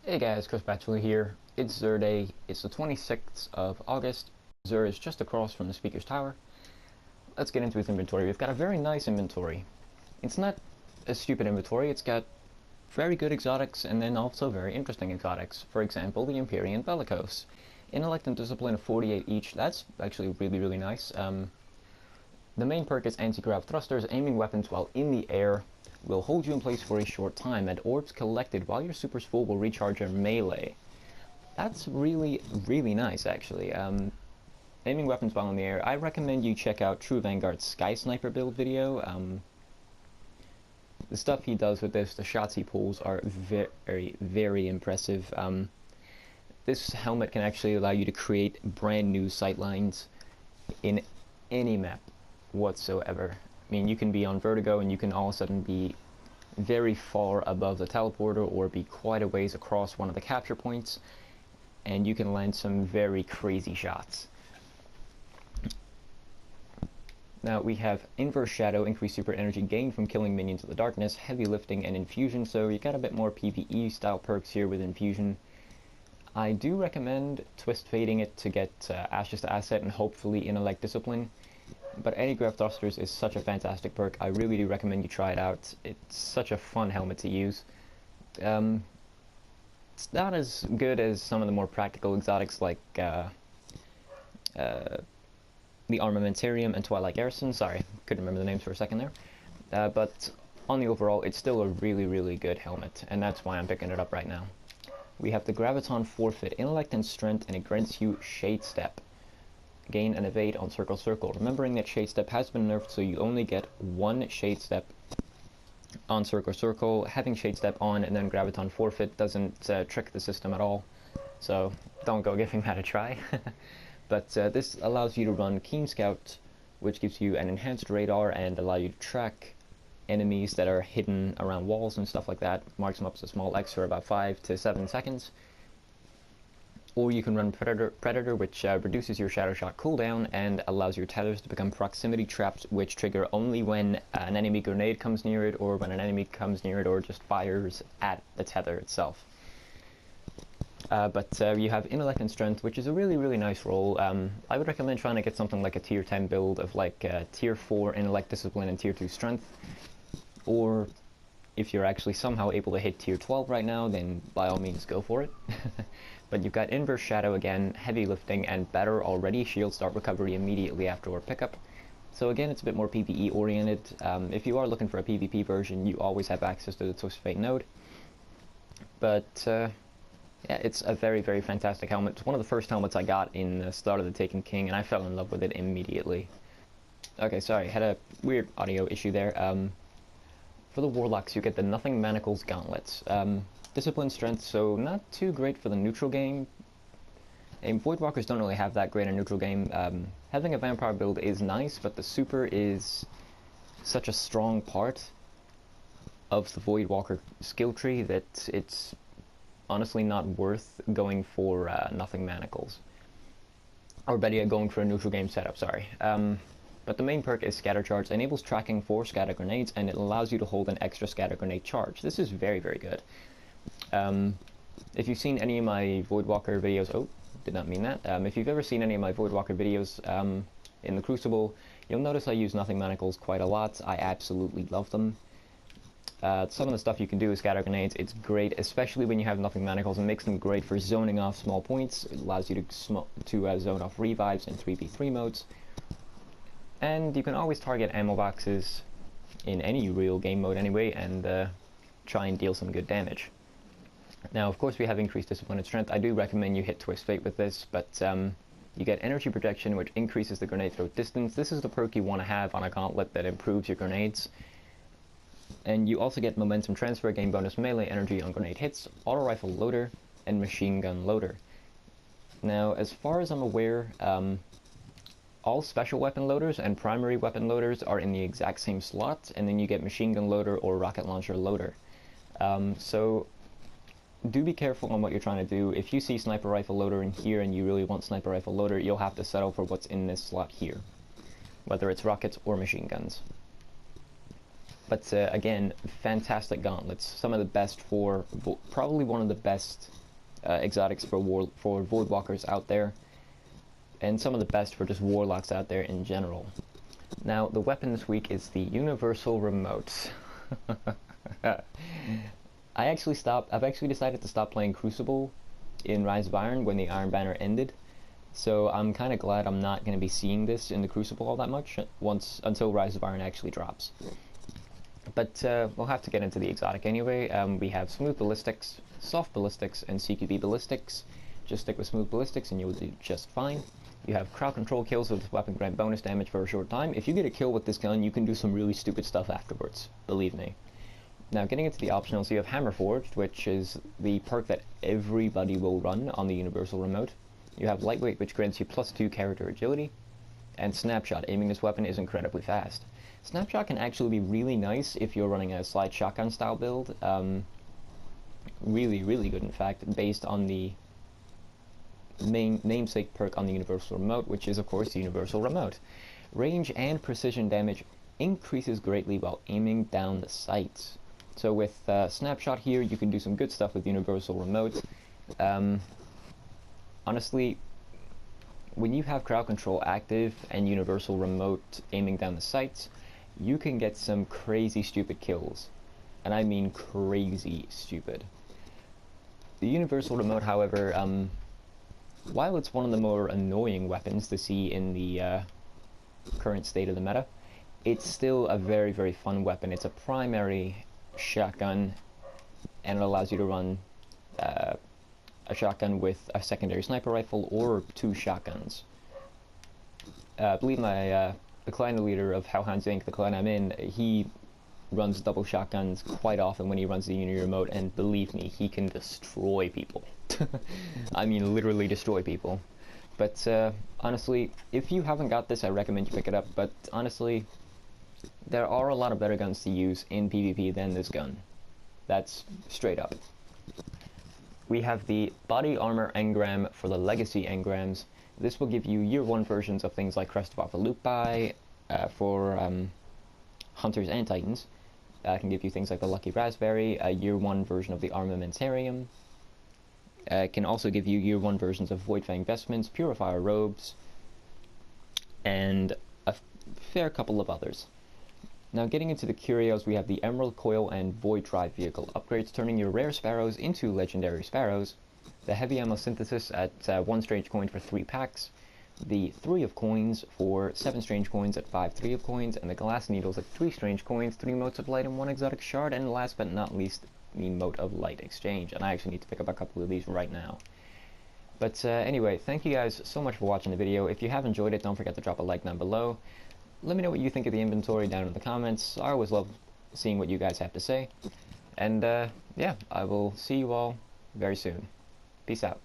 Hey guys, XuRéview here. It's Zur Day. It's the 26th of August. Zur is just across from the speaker's tower. Let's get into his inventory. We've got a very nice inventory. It's not a stupid inventory. It's got very good exotics and then also very interesting exotics. For example, the Empyrean Bellicose. Intellect and Discipline of 48 each. That's actually really nice. The main perk is anti-grav thrusters. Aiming weapons while in the air will hold you in place for a short time, and orbs collected while your super's full will recharge your melee. That's really nice, actually. Aiming weapons while in the air. I recommend you check out True Vanguard's Sky Sniper build video. The stuff he does with this, the shots he pulls, are very impressive. This helmet can actually allow you to create brand new sightlines in any map whatsoever. I mean, you can be on Vertigo and you can all of a sudden be very far above the teleporter or be quite a ways across one of the capture points, and you can land some very crazy shots. Now we have Inverse Shadow, increased super energy gained from killing minions of the darkness, heavy lifting, and infusion, so you got a bit more PvE style perks here with infusion. I do recommend twist fading it to get Ashes to Asset and hopefully Intellect Discipline. But anti-grav thrusters is such a fantastic perk. I really do recommend you try it out. It's such a fun helmet to use. It's not as good as some of the more practical exotics like the Armamentarium and Twilight Garrison. Sorry, couldn't remember the names for a second there. But on the overall, it's still a really good helmet, and that's why I'm picking it up right now. We have the Graviton Forfeit, Intellect and Strength, and it grants you Shade Step. Gain and evade on Circle. Remembering that Shade Step has been nerfed, so you only get one Shade Step on Circle. Having Shade Step on and then Graviton Forfeit doesn't trick the system at all, so don't go giving that a try. But this allows you to run Keen Scout, which gives you an enhanced radar and allow you to track enemies that are hidden around walls and stuff like that. Marks them up as a small X for about 5 to 7 seconds. Or you can run Predator, which reduces your Shadow Shot cooldown and allows your tethers to become proximity traps, which trigger only when an enemy grenade comes near it, or when an enemy comes near it, or just fires at the tether itself. But you have Intellect and Strength, which is a really nice roll. I would recommend trying to get something like a tier 10 build of like tier 4 Intellect Discipline and tier 2 Strength. Or if you're actually somehow able to hit tier 12 right now, then by all means go for it. But you've got Inverse Shadow again, heavy lifting, and better already shield start recovery immediately after our pickup. So again, it's a bit more PvE oriented. If you are looking for a PvP version, you always have access to the Twist Fate node. But yeah, it's a very fantastic helmet. It's one of the first helmets I got in the start of the Taken King, and I fell in love with it immediately. Okay, sorry, had a weird audio issue there. For the Warlocks, you get the Nothing Manacles Gauntlets. Discipline Strength, so not too great for the neutral game. And Voidwalkers don't really have that great a neutral game. Having a Vampire build is nice, but the super is such a strong part of the Voidwalker skill tree that it's honestly not worth going for Nothing Manacles. Or better yet, going for a neutral game setup, sorry. But the main perk is Scatter Charge. Enables tracking for scatter grenades, and it allows you to hold an extra scatter grenade charge. This is very good. If you've seen any of my Voidwalker videos, oh, did not mean that. If you've ever seen any of my Voidwalker videos in the Crucible, you'll notice I use Nothing Manacles quite a lot. I absolutely love them. Some of the stuff you can do with scatter grenades, it's great, especially when you have Nothing Manacles. It makes them great for zoning off small points. It allows you to zone off revives in 3v3 modes. And you can always target ammo boxes in any real game mode anyway, and try and deal some good damage. Now, of course, we have increased Discipline and Strength. I do recommend you hit Twist Fate with this, but you get Energy Projection, which increases the grenade throw distance. This is the perk you want to have on a gauntlet that improves your grenades. And you also get Momentum Transfer, gain bonus melee energy on grenade hits, Auto Rifle Loader, and Machine Gun Loader. Now, as far as I'm aware, all Special Weapon Loaders and Primary Weapon Loaders are in the exact same slot, and then you get Machine Gun Loader or Rocket Launcher Loader. So do be careful on what you're trying to do. If you see Sniper Rifle Loader in here and you really want Sniper Rifle Loader, you'll have to settle for what's in this slot here, whether it's rockets or machine guns. But again, fantastic gauntlets. Some of the best for, probably one of the best exotics for Voidwalkers out there. And some of the best for just Warlocks out there in general. Now, the weapon this week is the Universal Remote. I've actually decided to stop playing Crucible in Rise of Iron when the Iron Banner ended. So I'm kind of glad I'm not going to be seeing this in the Crucible all that much until Rise of Iron actually drops. But we'll have to get into the exotic anyway. We have Smooth Ballistics, Soft Ballistics, and CQB Ballistics. Just stick with Smooth Ballistics and you'll do just fine. You have crowd control kills with this weapon grant bonus damage for a short time. If you get a kill with this gun, you can do some really stupid stuff afterwards, believe me. Now, getting into the optionals, you have Hammer Forged, which is the perk that everybody will run on the Universal Remote. You have Lightweight, which grants you +2 character agility. And Snapshot, aiming this weapon is incredibly fast. Snapshot can actually be really nice if you're running a slide shotgun style build. Really, really good in fact, based on the main namesake perk on the Universal Remote, which is of course the Universal Remote. Range and precision damage increases greatly while aiming down the sights. So with Snapshot here, you can do some good stuff with Universal Remote. Honestly, when you have crowd control active and Universal Remote aiming down the sights, you can get some crazy stupid kills. And I mean crazy stupid. The Universal Remote, however, while it's one of the more annoying weapons to see in the current state of the meta, it's still a very, very fun weapon. It's a primary shotgun, and it allows you to run a shotgun with a secondary sniper rifle or 2 shotguns. I believe the clan leader of Hellhounds Inc., the clan I'm in, he runs double shotguns quite often when he runs the Uni Remote, and believe me, he can destroy people. I mean, literally destroy people. But honestly, if you haven't got this, I recommend you pick it up. But honestly, there are a lot of better guns to use in PvP than this gun. That's straight up. We have the Body Armor Engram for the Legacy Engrams. This will give you year 1 versions of things like Crest of Lupai for Hunters and Titans. It can give you things like the Lucky Raspberry, a year 1 version of the Armamentarium. It can also give you year 1 versions of Voidfang Vestments, Purifier Robes, and a fair couple of others. Now, getting into the curios, we have the Emerald Coil and Void Drive Vehicle upgrades, turning your rare Sparrows into legendary Sparrows. The Heavy Ammo Synthesis at 1 strange coin for 3 packs. The 3 of Coins for 7 strange coins at 5 3 of Coins. And the Glass Needles at 3 strange coins, 3 Motes of Light, and 1 exotic shard. And last but not least, the Mote of Light exchange. And I actually need to pick up a couple of these right now. But anyway, thank you guys so much for watching the video. If you have enjoyed it, don't forget to drop a like down below. Let me know what you think of the inventory down in the comments. I always love seeing what you guys have to say. And yeah, I will see you all very soon. Peace out.